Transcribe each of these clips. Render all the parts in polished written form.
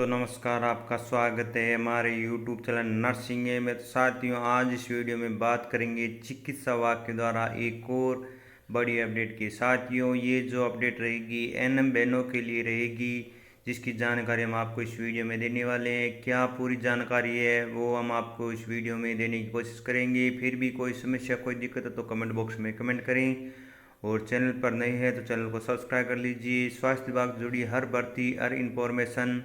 दोस्तों नमस्कार, आपका स्वागत है हमारे यूट्यूब चैनल नर्सिंग में। तो साथियों, आज इस वीडियो में बात करेंगे चिकित्सा विभाग के द्वारा एक और बड़ी अपडेट की। साथियों, ये जो अपडेट रहेगी एनएम बहनों के लिए रहेगी, जिसकी जानकारी हम आपको इस वीडियो में देने वाले हैं। क्या पूरी जानकारी है वो हम आपको इस वीडियो में देने की कोशिश करेंगे। फिर भी कोई समस्या कोई दिक्कत है तो कमेंट बॉक्स में कमेंट करें, और चैनल पर नए हैं तो चैनल को सब्सक्राइब कर लीजिए। स्वास्थ्य विभाग से जुड़ी हर भर्ती, हर information,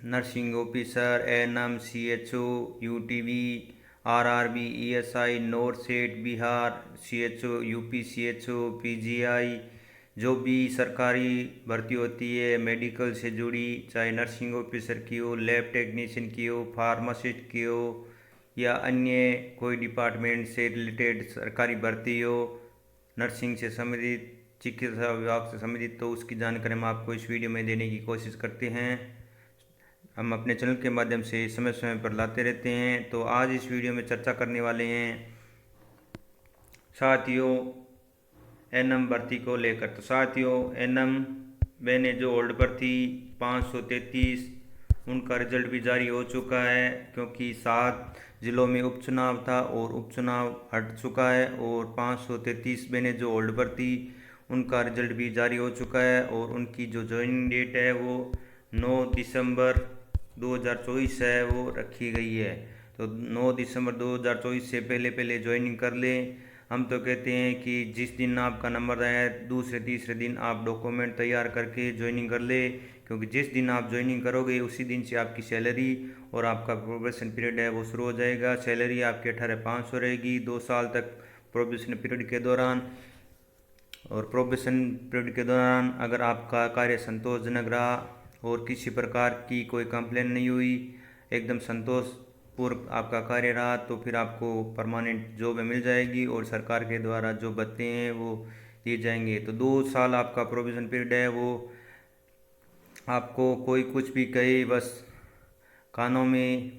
nursing officer, ANM, CHO, UTV, RRB, ESI, north Bihar, CHO, UP CHO, PGI, जो भी सरकारी भर्ती होती है मेडिकल से जुड़ी, चाहे नर्सिंग ऑफिसर की हो, लैब टेक्नीशियन की हो, फार्मासिस्ट की हो, या अन्य कोई डिपार्टमेंट से रिलेटेड सरकारी भर्ती हो, नर्सिंग से संबंधित, चिकित्सा विभाग से संबंधित, तो उसकी जानकारी हम आपको इस वीडियो में देने की कोशिश करते हैं। हम अपने चैनल के माध्यम से समय समय पर लाते रहते हैं। तो आज इस वीडियो में चर्चा करने वाले हैं साथियों एनएम भर्ती को लेकर। तो साथियों, एनएम मैंने जो होल्ड पर थी 533, उनका रिजल्ट भी जारी हो चुका है, क्योंकि 7 जिलों में उपचुनाव था और उपचुनाव हट चुका है। और 533 मैंने जो होल्ड पर थी उनका रिजल्ट भी जारी हो चुका है, और उनकी जो ज्वाइनिंग डेट है वो 9 दिसंबर 2024 है, वो रखी गई है। तो 9 दिसंबर 2024 से पहले पहले ज्वाइनिंग कर लें। हम तो कहते हैं कि जिस दिन आपका नंबर आया दूसरे तीसरे दिन आप डॉक्यूमेंट तैयार करके ज्वाइनिंग कर ले, क्योंकि जिस दिन आप ज्वाइनिंग करोगे उसी दिन से आपकी सैलरी और आपका प्रोबेशन पीरियड है वो शुरू हो जाएगा। सैलरी आपकी 18,500 रहेगी 2 साल तक प्रोबेशन पीरियड के दौरान। और प्रोबेशन पीरियड के दौरान अगर आपका कार्य संतोषजनक रहा और किसी प्रकार की कोई कंप्लेन नहीं हुई, एकदम संतोषपूर्ण आपका कार्य रहा, तो फिर आपको परमानेंट जॉब मिल जाएगी और सरकार के द्वारा जो भत्ते हैं वो दिए जाएंगे। तो 2 साल आपका प्रोविज़न पीरियड है, वो आपको कोई कुछ भी कहे बस कानों में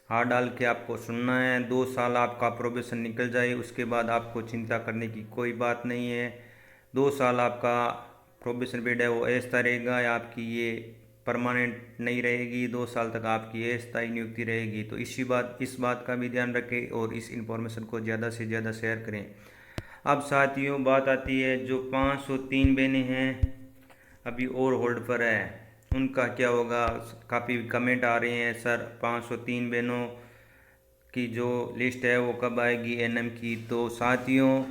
हाथ डाल के आपको सुनना है। 2 साल आपका प्रोबेशन निकल जाए उसके बाद आपको चिंता करने की कोई बात नहीं है। 2 साल आपका प्रोबेशन पीरियड है वो अस्थायी रहेगा, या आपकी ये परमानेंट नहीं रहेगी। 2 साल तक आपकी अस्थायी नियुक्ति रहेगी। तो इस बात का भी ध्यान रखें और इस इन्फॉर्मेशन को ज़्यादा से ज़्यादा शेयर करें। अब साथियों, बात आती है जो 503 बहनें हैं अभी और होल्ड पर है, उनका क्या होगा। काफ़ी कमेंट आ रहे हैं, सर 503 बहनों की जो लिस्ट है वो कब आएगी एनएम की। तो साथियों,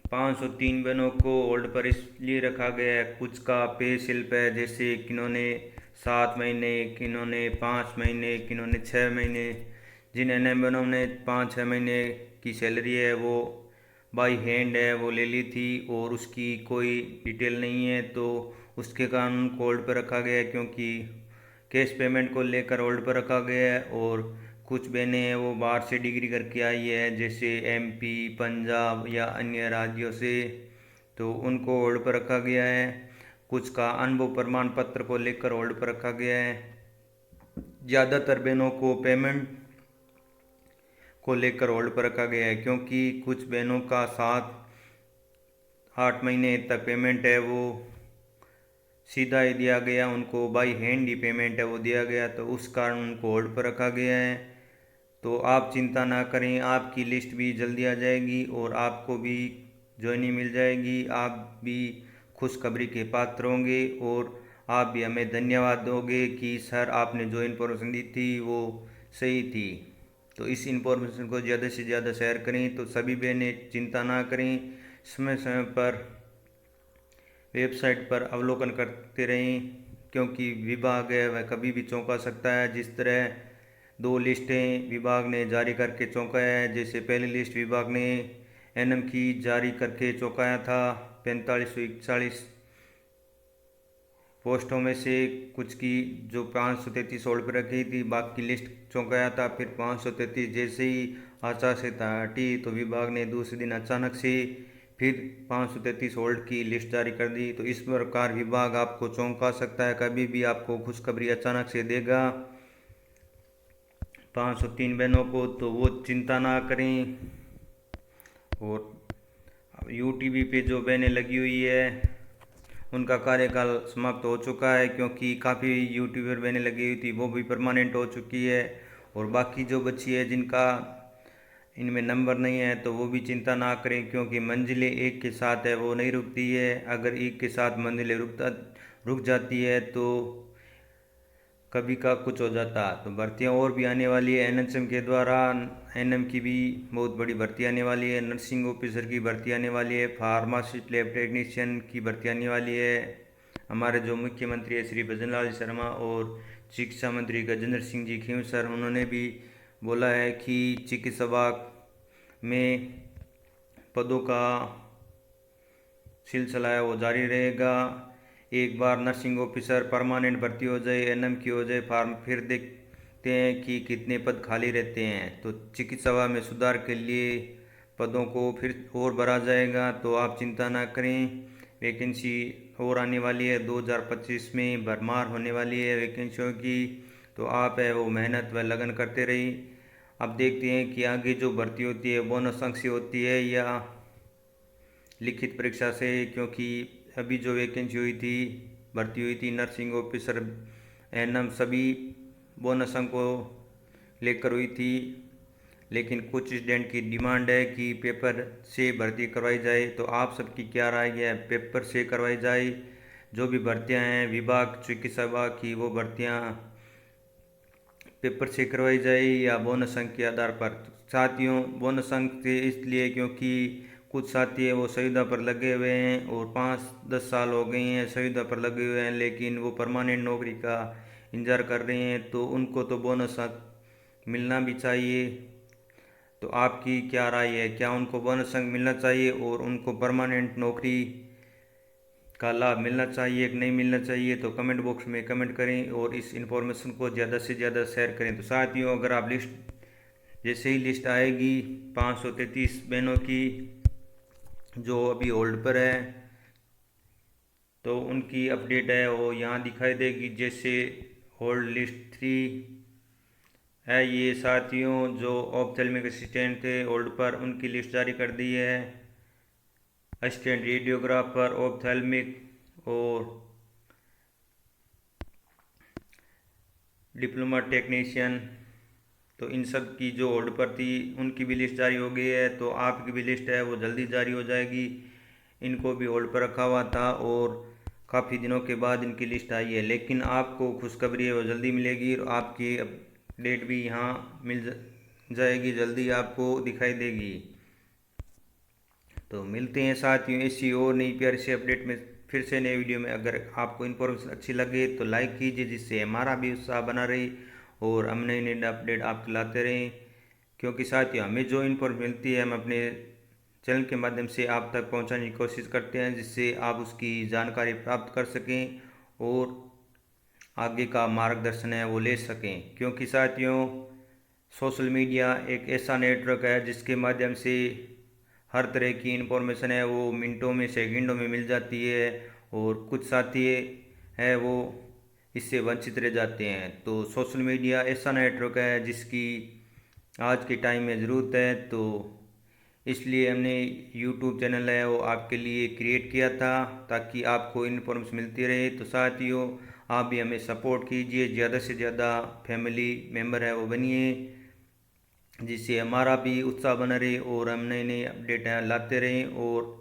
503 बहनों को होल्ड पर इसलिए रखा गया है, कुछ का पे शिल्प है, जैसे किन्होंने 7 महीने, किन्होंने 5 महीने, किन्होंने 6 महीने। जिन एनएम बहनों ने 5-6 महीने की सैलरी है वो बाई हैंड है वो ले ली थी और उसकी कोई डिटेल नहीं है, तो उसके कारण उनको होल्ड पर रखा गया है, क्योंकि कैश पेमेंट को लेकर होल्ड पर रखा गया है। और कुछ बहनें हैं वो बाहर से डिग्री करके आई है, जैसे एमपी, पंजाब या अन्य राज्यों से, तो उनको होल्ड पर रखा गया है। कुछ का अनुभव प्रमाण पत्र को लेकर होल्ड पर रखा गया है। ज़्यादातर बहनों को पेमेंट को लेकर होल्ड पर रखा गया है, क्योंकि कुछ बहनों का 7-8 महीने तक पेमेंट है वो सीधा ही दिया गया, उनको बाई हैंड ही पेमेंट है वो दिया गया, तो उस कारण उनको होल्ड पर रखा गया है। तो आप चिंता ना करें, आपकी लिस्ट भी जल्दी आ जाएगी और आपको भी ज्वाइनिंग मिल जाएगी। आप भी खुशखबरी के पात्र होंगे और आप भी हमें धन्यवाद दोगे कि सर आपने जो इन्फॉर्मेशन दी थी वो सही थी। तो इस इन्फॉर्मेशन को ज़्यादा से ज़्यादा शेयर करें। तो सभी बहनें चिंता ना करें, समय समय पर वेबसाइट पर अवलोकन करते रहें, क्योंकि विभाग है वह कभी भी चौंका सकता है। जिस तरह 2 लिस्टें विभाग ने जारी करके चौंकाया है, जैसे पहली लिस्ट विभाग ने एनएम की जारी करके चौंकाया था 4541 पोस्टों में से कुछ की जो 533 होल्ड पर रखी थी, बाकी लिस्ट चौंकाया था। फिर 533 जैसे ही आचार संहिता हटी तो विभाग ने दूसरे दिन अचानक से फिर 533 होल्ड की लिस्ट जारी कर दी। तो इस प्रकार विभाग आपको चौंका सकता है, कभी भी आपको खुशखबरी अचानक से देगा 503 बहनों को, तो वो चिंता ना करें। और यूटीवी पे जो बहनें लगी हुई है उनका कार्यकाल समाप्त हो चुका है, क्योंकि काफ़ी यूट्यूबर बहनें लगी हुई थी वो भी परमानेंट हो चुकी है। और बाकी जो बच्ची है जिनका इनमें नंबर नहीं है तो वो भी चिंता ना करें, क्योंकि मंजिलें एक के साथ है वो नहीं रुकती है। अगर एक के साथ मंजिलें रुक जाती है तो कभी का कुछ हो जाता। तो भर्तियाँ और भी आने वाली है एनएचएम के द्वारा। एनएम की भी बहुत बड़ी भर्ती आने वाली है, नर्सिंग ऑफिसर की भर्ती आने वाली है, फार्मासिस्ट लैब टेक्नीशियन की भर्ती आने वाली है। हमारे जो मुख्यमंत्री है श्री भजनलाल शर्मा और शिक्षा मंत्री गजेंद्र सिंह जी खेमसर, उन्होंने भी बोला है कि चिकित्सा विभाग में पदों का सिलसिला है वो जारी रहेगा। एक बार नर्सिंग ऑफिसर परमानेंट भर्ती हो जाए, एनएम की हो जाए फार्म, फिर देखते हैं कि कितने पद खाली रहते हैं। तो चिकित्सा सेवा में सुधार के लिए पदों को फिर और बढ़ा जाएगा, तो आप चिंता ना करें। वैकेंसी और आने वाली है 2025 में, भरमार होने वाली है वैकेंसियों की। तो आप है वो मेहनत व लगन करते रहिए। अब देखते हैं कि आगे जो भर्ती होती है बोनस अंक से होती है या लिखित परीक्षा से, क्योंकि अभी जो वैकेंसी हुई थी, भर्ती हुई थी नर्सिंग ऑफिसर एनएम, सभी बोनस अंक को लेकर हुई थी। लेकिन कुछ स्टूडेंट की डिमांड है कि पेपर से भर्ती करवाई जाए। तो आप सबकी क्या राय है, पेपर से करवाई जाए जो भी भर्तियां हैं विभाग चिकित्सा विभाग की, वो भर्तियां पेपर से करवाई जाए या बोनस अंक के आधार पर। साथियों, बोनस अंक से इसलिए क्योंकि कुछ साथी है वो संविदा पर लगे हुए हैं और 5-10 साल हो गए हैं संविदा पर लगे हुए हैं, लेकिन वो परमानेंट नौकरी का इंतजार कर रहे हैं, तो उनको तो बोनस अंक मिलना भी चाहिए। तो आपकी क्या राय है, क्या उनको बोनस अंक मिलना चाहिए और उनको परमानेंट नौकरी का लाभ मिलना चाहिए कि नहीं मिलना चाहिए? तो कमेंट बॉक्स में कमेंट करें और इस इन्फॉर्मेशन को ज़्यादा से ज़्यादा शेयर करें। तो साथियों, अगर आप जैसे ही लिस्ट आएगी 533 बहनों की जो अभी होल्ड पर है, तो उनकी अपडेट है वो यहाँ दिखाई देगी। जैसे होल्ड लिस्ट 3 है ये साथियों, जो ऑप्थेल्मिक असिस्टेंट थे होल्ड पर, उनकी लिस्ट जारी कर दी है। असिस्टेंट रेडियोग्राफर, ऑप्थेल्मिक और डिप्लोमा टेक्नीशियन, तो इन सब की जो होल्ड पर थी उनकी भी लिस्ट जारी हो गई है। तो आपकी भी लिस्ट है वो जल्दी जारी हो जाएगी। इनको भी होल्ड पर रखा हुआ था और काफ़ी दिनों के बाद इनकी लिस्ट आई है, लेकिन आपको खुशखबरी है वो जल्दी मिलेगी और आपकी अपडेट भी यहाँ मिल जाएगी, जल्दी आपको दिखाई देगी। तो मिलते हैं साथियों ऐसी और नई प्यारी सी अपडेट में फिर से नए वीडियो में। अगर आपको इन्फॉर्मेशन अच्छी लगे तो लाइक कीजिए, जिससे हमारा भी उत्साह बना रहे और हम नई नई अपडेट आपको लाते रहें। क्योंकि साथियों, हमें जो इन्फॉर्मेशन मिलती है हम अपने चैनल के माध्यम से आप तक पहुंचाने की कोशिश करते हैं, जिससे आप उसकी जानकारी प्राप्त कर सकें और आगे का मार्गदर्शन है वो ले सकें। क्योंकि साथियों, सोशल मीडिया एक ऐसा नेटवर्क है जिसके माध्यम से हर तरह की इन्फॉर्मेशन है वो मिनटों में सेकंडों में मिल जाती है और कुछ साथी है वो इससे वंचित रह जाते हैं। तो सोशल मीडिया ऐसा नेटवर्क है जिसकी आज के टाइम में ज़रूरत है, तो इसलिए हमने यूट्यूब चैनल है वो आपके लिए क्रिएट किया था ताकि आपको इन्फॉर्मेशन मिलती रहे। तो साथियों, आप भी हमें सपोर्ट कीजिए, ज़्यादा से ज़्यादा फैमिली मेम्बर है वो बनिए, जिससे हमारा भी उत्साह बना रहे और हम नई नई अपडेट लाते रहें और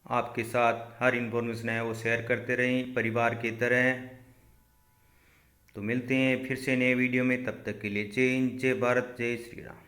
आपके साथ हर इन्फॉर्मेशन है वो शेयर करते रहें परिवार की तरह। तो मिलते हैं फिर से नए वीडियो में, तब तक के लिए जय हिंद, जय भारत, जय श्री राम।